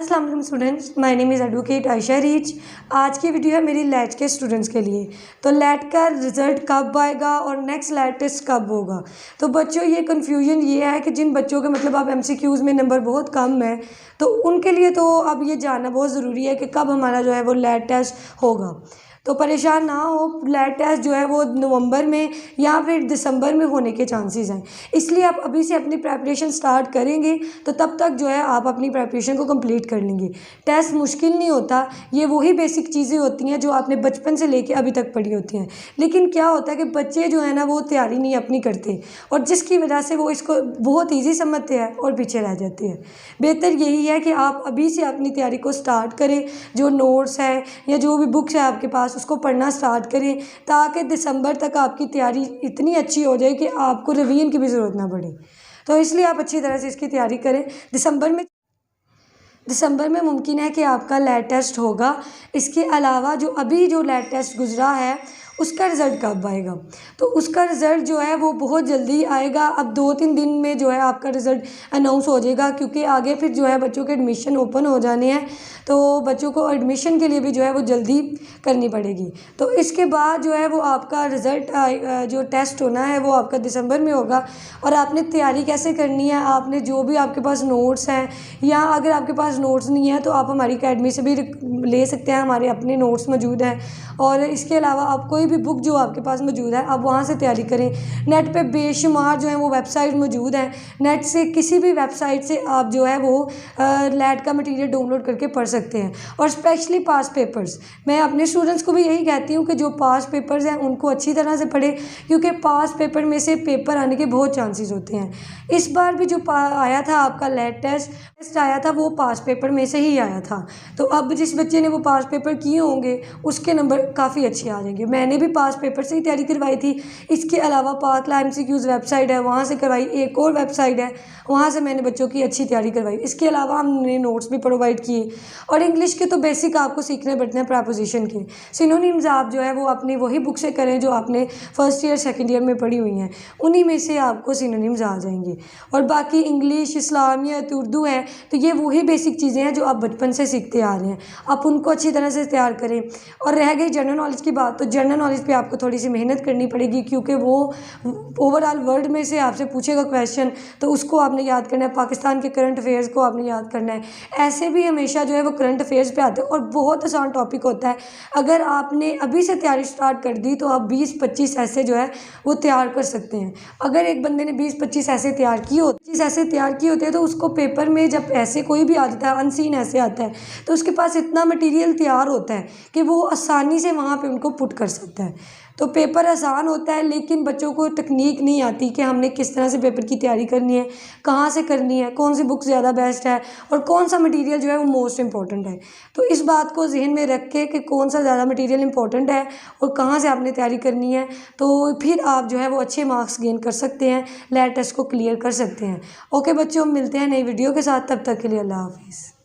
अस्सलाम वालेकुम students, my name is advocate Ayesha reach. आज की वीडियो है मेरी लैट के स्टूडेंट्स के लिए। तो लैट का रिज़ल्ट कब आएगा और नेक्स्ट लैट टेस्ट कब होगा। तो बच्चों ये कन्फ्यूजन ये है कि जिन बच्चों के मतलब अब एमसीक्यूज़ में नंबर बहुत कम है तो उनके लिए तो अब ये जानना बहुत ज़रूरी है कि कब हमारा जो है वो लैट टेस्ट होगा। तो परेशान ना हो, लैट टेस्ट जो है वो नवंबर में या फिर दिसंबर में होने के चांसेस हैं। इसलिए आप अभी से अपनी प्रेपरेशन स्टार्ट करेंगे तो तब तक जो है आप अपनी प्रेपरेशन को कंप्लीट कर लेंगे। टेस्ट मुश्किल नहीं होता, ये वही बेसिक चीज़ें होती हैं जो आपने बचपन से लेके अभी तक पढ़ी होती हैं। लेकिन क्या होता है कि बच्चे जो है ना वो तैयारी नहीं अपनी करते और जिसकी वजह से वो इसको बहुत ईजी समझते हैं और पीछे रह जाते हैं। बेहतर यही है कि आप अभी से अपनी तैयारी को स्टार्ट करें। जो नोट्स है या जो भी बुक्स है आपके पास उसको पढ़ना स्टार्ट करें ताकि दिसंबर तक आपकी तैयारी इतनी अच्छी हो जाए कि आपको रिवीजन की भी ज़रूरत ना पड़े। तो इसलिए आप अच्छी तरह से इसकी तैयारी करें। दिसंबर में मुमकिन है कि आपका लैट टेस्ट होगा। इसके अलावा जो लैट टेस्ट गुजरा है उसका रिज़ल्ट कब आएगा, तो उसका रिज़ल्ट जो है वो बहुत जल्दी आएगा। अब 2-3 दिन में जो है आपका रिज़ल्ट अनाउंस हो जाएगा, क्योंकि आगे फिर जो है बच्चों के एडमिशन ओपन हो जाने हैं, तो बच्चों को एडमिशन के लिए भी जो है वो जल्दी करनी पड़ेगी। तो इसके बाद जो है वो आपका रिज़ल्ट जो टेस्ट होना है वो आपका दिसंबर में होगा। और आपने तैयारी कैसे करनी है, आपने जो भी आपके पास नोट्स हैं या अगर आपके पास नोट्स नहीं है तो आप हमारी अकेडमी से भी ले सकते हैं, हमारे अपने नोट्स मौजूद हैं। और इसके अलावा आप कोई भी बुक जो आपके पास मौजूद है आप वहाँ से तैयारी करें। नेट पे बेशुमार जो है वो वेबसाइट मौजूद हैं। नेट से किसी भी वेबसाइट से आप जो है वो लैट का मटेरियल डाउनलोड करके पढ़ सकते हैं। और स्पेशली पास पेपर्स, मैं अपने स्टूडेंट्स को भी यही कहती हूँ कि जो पास पेपर्स हैं उनको अच्छी तरह से पढ़ें, क्योंकि पास पेपर में से पेपर आने के बहुत चांसेस होते हैं। इस बार भी जो आया था आपका लैट टेस्ट आया था वो पास पेपर में से ही आया था। तो अब जिस बच्चे ने वो पास पेपर किए होंगे उसके नंबर काफ़ी अच्छे आ जाएंगे। मैंने भी पास पेपर से ही तैयारी करवाई थी। इसके अलावा पाकला एमसीक्यूज़ वेबसाइट है वहाँ से करवाई, एक और वेबसाइट है वहाँ से मैंने बच्चों की अच्छी तैयारी करवाई। इसके अलावा हमने नोट्स भी प्रोवाइड किए। और इंग्लिश के तो बेसिक आपको सीखने पड़ते हैं प्रेपोजिशन के। सिनोनिम्स आप जो है वो अपनी वही बुक से करें जो आपने फर्स्ट ईयर सेकेंड ईयर में पढ़ी हुई हैं, उन्हीं में से आपको सिनोनिम्स आ जाएंगे। और बाकी इंग्लिश, इस्लामियत, उर्दू है तो ये वही बेसिक चीज़ें हैं जो आप बचपन से सीखते आ रहे हैं। आप उनको अच्छी तरह से तैयार करें। और रह गई जनरल नॉलेज की बात, तो जनरल नॉलेज पे आपको थोड़ी सी मेहनत करनी पड़ेगी, क्योंकि वो ओवरऑल वर्ल्ड में से आपसे पूछेगा क्वेश्चन, तो उसको आपने याद करना है। पाकिस्तान के करंट अफेयर्स को आपने याद करना है। ऐसे भी हमेशा जो है वो करंट अफेयर्स पे आते हैं और बहुत आसान टॉपिक होता है। अगर आपने अभी से तैयारी स्टार्ट कर दी तो आप 20-25 ऐसे जो है वो तैयार कर सकते हैं। अगर एक बंदे ने 20-25 ऐसे तैयार किए होते हैं तो उसको पेपर में जब ऐसे कोई भी आ जाता है, अनसीन ऐसे आता है, तो उसके पास इतना मटेरियल तैयार होता है कि वो आसानी से वहाँ पे उनको पुट कर सकता है। तो पेपर आसान होता है, लेकिन बच्चों को तकनीक नहीं आती कि हमने किस तरह से पेपर की तैयारी करनी है, कहाँ से करनी है, कौन सी बुक ज़्यादा बेस्ट है और कौन सा मटेरियल जो है वो मोस्ट इम्पॉर्टेंट है। तो इस बात को जहन में रख के कि कौन सा ज़्यादा मटेरियल इम्पॉर्टेंट है और कहाँ से आपने तैयारी करनी है, तो फिर आप जो है वो अच्छे मार्क्स गेन कर सकते हैं, लैट टेस्ट को क्लियर कर सकते हैं। ओके बच्चों, मिलते हैं नई वीडियो के साथ, तब तक के लिए अल्लाह हाफिज़।